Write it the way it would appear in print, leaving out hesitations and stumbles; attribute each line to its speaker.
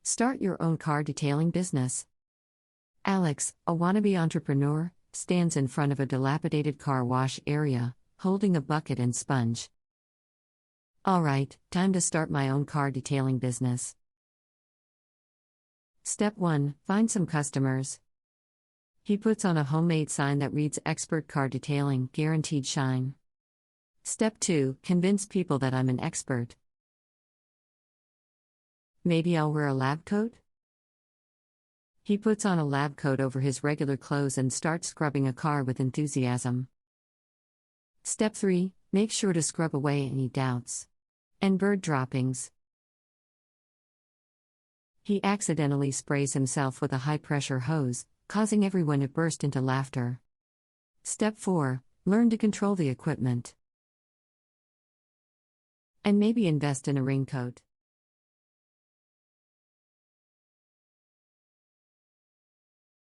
Speaker 1: Start your own car detailing business. Alex, a wannabe entrepreneur, stands in front of a dilapidated car wash area, holding a bucket and sponge. Alright, time to start my own car detailing business. Step 1: Find some customers. He puts on a homemade sign that reads Expert Car Detailing, Guaranteed Shine. Step 2: Convince people that I'm an expert. Maybe I'll wear a lab coat? He puts on a lab coat over his regular clothes and starts scrubbing a car with enthusiasm. Step 3: Make sure to scrub away any doubts and bird droppings. He accidentally sprays himself with a high-pressure hose, causing everyone to burst into laughter. Step 4: Learn to control the equipment. And maybe invest in a raincoat.